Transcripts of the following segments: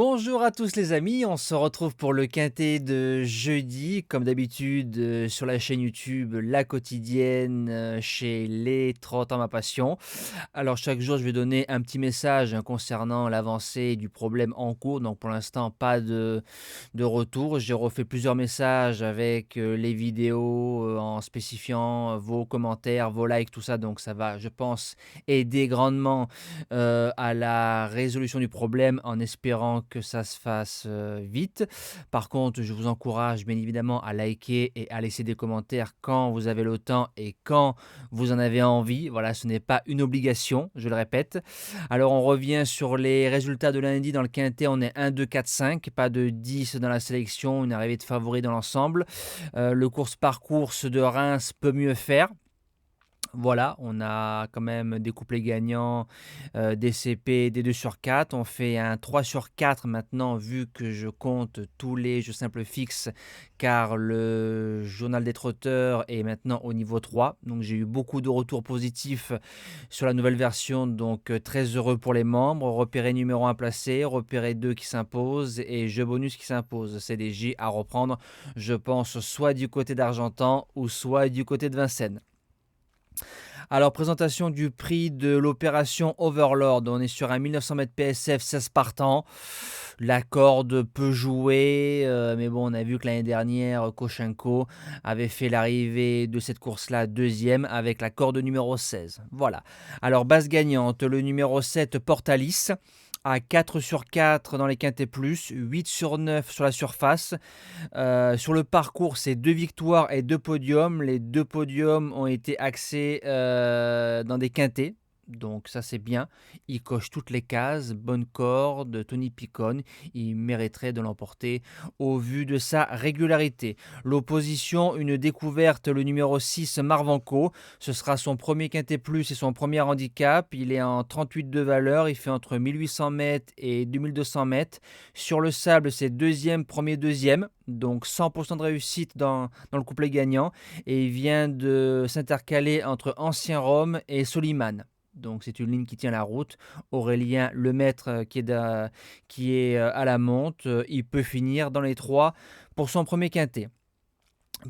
Bonjour à tous les amis, on se retrouve pour le quintet de jeudi, comme d'habitude sur la chaîne YouTube La Quotidienne chez Les 30 ans ma passion. Alors chaque jour je vais donner un petit message concernant l'avancée du problème en cours, donc pour l'instant pas de retour. J'ai refait plusieurs messages avec les vidéos en spécifiant vos commentaires, vos likes, tout ça, donc ça va je pense aider grandement à la résolution du problème en espérant que ça se fasse vite. Par contre, je vous encourage bien évidemment à liker et à laisser des commentaires quand vous avez le temps et quand vous en avez envie. Voilà, ce n'est pas une obligation, je le répète. Alors, on revient sur les résultats de lundi dans le quintet. On est 1, 2, 4, 5, pas de 10 dans la sélection, une arrivée de favoris dans l'ensemble. Le course par course de Reims peut mieux faire. Voilà, on a quand même des couplets gagnants, des CP, des 2 sur 4. On fait un 3 sur 4 maintenant vu que je compte tous les jeux simples fixes car le journal des trotteurs est maintenant au niveau 3. Donc j'ai eu beaucoup de retours positifs sur la nouvelle version, donc très heureux pour les membres. Repéré numéro 1 placé, repéré 2 qui s'impose et jeu bonus qui s'impose. C'est des J à reprendre, je pense, soit du côté d'Argentan ou soit du côté de Vincennes. Alors, présentation du prix de l'opération Overlord. On est sur un 1900 mètres PSF 16 partants. La corde peut jouer, mais bon, on a vu que l'année dernière, Koshenko avait fait l'arrivée de cette course-là deuxième avec la corde numéro 16. Voilà. Alors, base gagnante, le numéro 7, Portalis, à 4 sur 4 dans les quintets plus, 8 sur 9 sur la surface. Sur le parcours, c'est 2 victoires et 2 podiums. Les 2 podiums ont été axés dans des quintets. Donc ça c'est bien, il coche toutes les cases, bonne corde, Tony Picon, il mériterait de l'emporter au vu de sa régularité. L'opposition, une découverte, le numéro 6 Marvanco, ce sera son premier quintet plus et son premier handicap, il est en 38 de valeur, il fait entre 1800 mètres et 2200 mètres. Sur le sable c'est deuxième, premier, deuxième, donc 100% de réussite dans le couplet gagnant et il vient de s'intercaler entre Ancien Rome et Soliman. Donc c'est une ligne qui tient la route. Aurélien Lemaître qui est à la monte, il peut finir dans les 3 pour son premier quintet.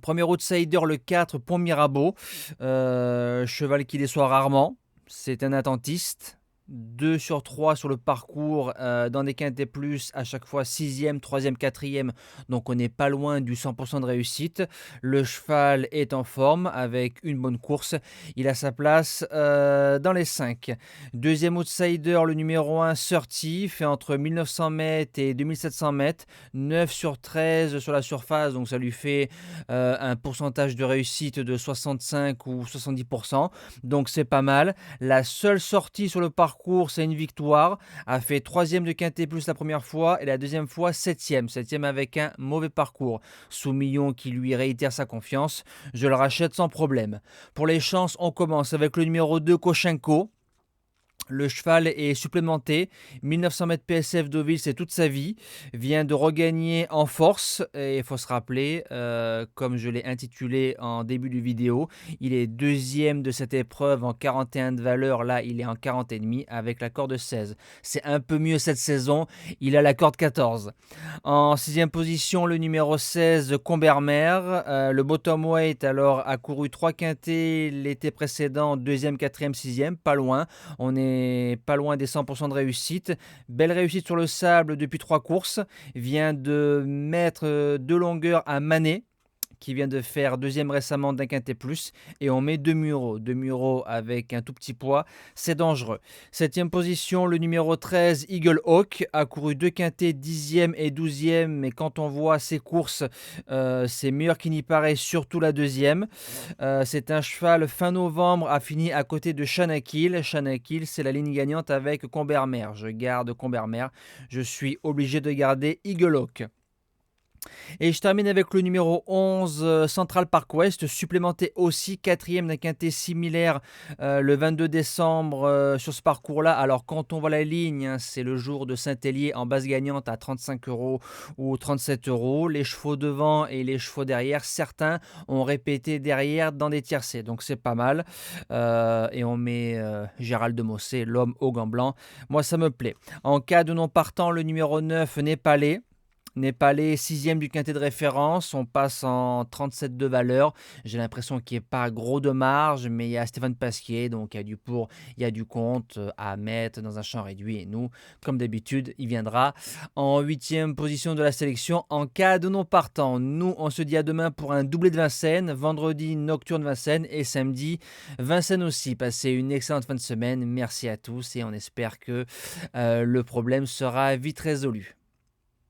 Premier outsider, le 4, Pont Mirabeau, cheval qui déçoit rarement, c'est un attentiste. 2 sur 3 sur le parcours dans des quintets plus, à chaque fois 6e, 3e, 4e, donc on n'est pas loin du 100% de réussite. Le cheval est en forme avec une bonne course, il a sa place dans les 5. Deuxième outsider, le numéro 1, Surti, fait entre 1900 mètres et 2700 mètres, 9 sur 13 sur la surface, donc ça lui fait un pourcentage de réussite de 65 ou 70%, donc c'est pas mal. La seule sortie sur le parcours, c'est une victoire, a fait 3e de quintet plus la première fois et la deuxième fois 7e avec un mauvais parcours. Soumillon qui lui réitère sa confiance, je le rachète sans problème. Pour les chances, on commence avec le numéro 2 Koshenko. Le cheval est supplémenté, 1900 mètres PSF Deauville, c'est toute sa vie, vient de regagner en force, et il faut se rappeler, comme je l'ai intitulé en début de vidéo, il est deuxième de cette épreuve en 41 de valeur, là il est en 40,5 avec la corde 16. C'est un peu mieux cette saison, il a la corde 14. En 6e position, le numéro 16, Combermer, le bottom weight alors a couru 3 quintets l'été précédent, 2e, 4e, 6e, pas loin, on est pas loin des 100% de réussite. Belle réussite sur le sable depuis 3 courses. Vient de mettre 2 longueurs à Manet, qui vient de faire deuxième récemment d'un quintet plus, et on met 2 Mureaux. 2 Mureaux avec un tout petit poids, c'est dangereux. 7e position, le numéro 13, Eagle Hawk, a couru 2 quintets, 10e et 12e, mais quand on voit ses courses, c'est meilleur qu'il n'y paraît, surtout la deuxième. C'est un cheval fin novembre, a fini à côté de Chanakil. Chanakil, c'est la ligne gagnante avec Combermer. Je garde Combermer, je suis obligé de garder Eagle Hawk. Et je termine avec le numéro 11, Central Park Ouest, supplémenté aussi quatrième d'un quintet similaire, le 22 décembre, sur ce parcours-là. Alors quand on voit la ligne, hein, c'est le jour de Saint-Hélier en base gagnante à 35 € ou 37 €. Les chevaux devant et les chevaux derrière, certains ont répété derrière dans des tiercés, donc c'est pas mal. Et on met, Gérald de Mossé, l'homme aux gants blancs. Moi, ça me plaît. En cas de non partant, le numéro 9, Népalais, 6e du quintet de référence, on passe en 37 de valeur. J'ai l'impression qu'il n'y ait pas gros de marge, mais il y a Stéphane Pasquier, donc il y a du pour, il y a du contre à mettre dans un champ réduit. Et nous, comme d'habitude, il viendra en 8e position de la sélection en cas de non partant. Nous, on se dit à demain pour un doublé de Vincennes, vendredi nocturne Vincennes et samedi Vincennes aussi. Passez une excellente fin de semaine, merci à tous et on espère que le problème sera vite résolu.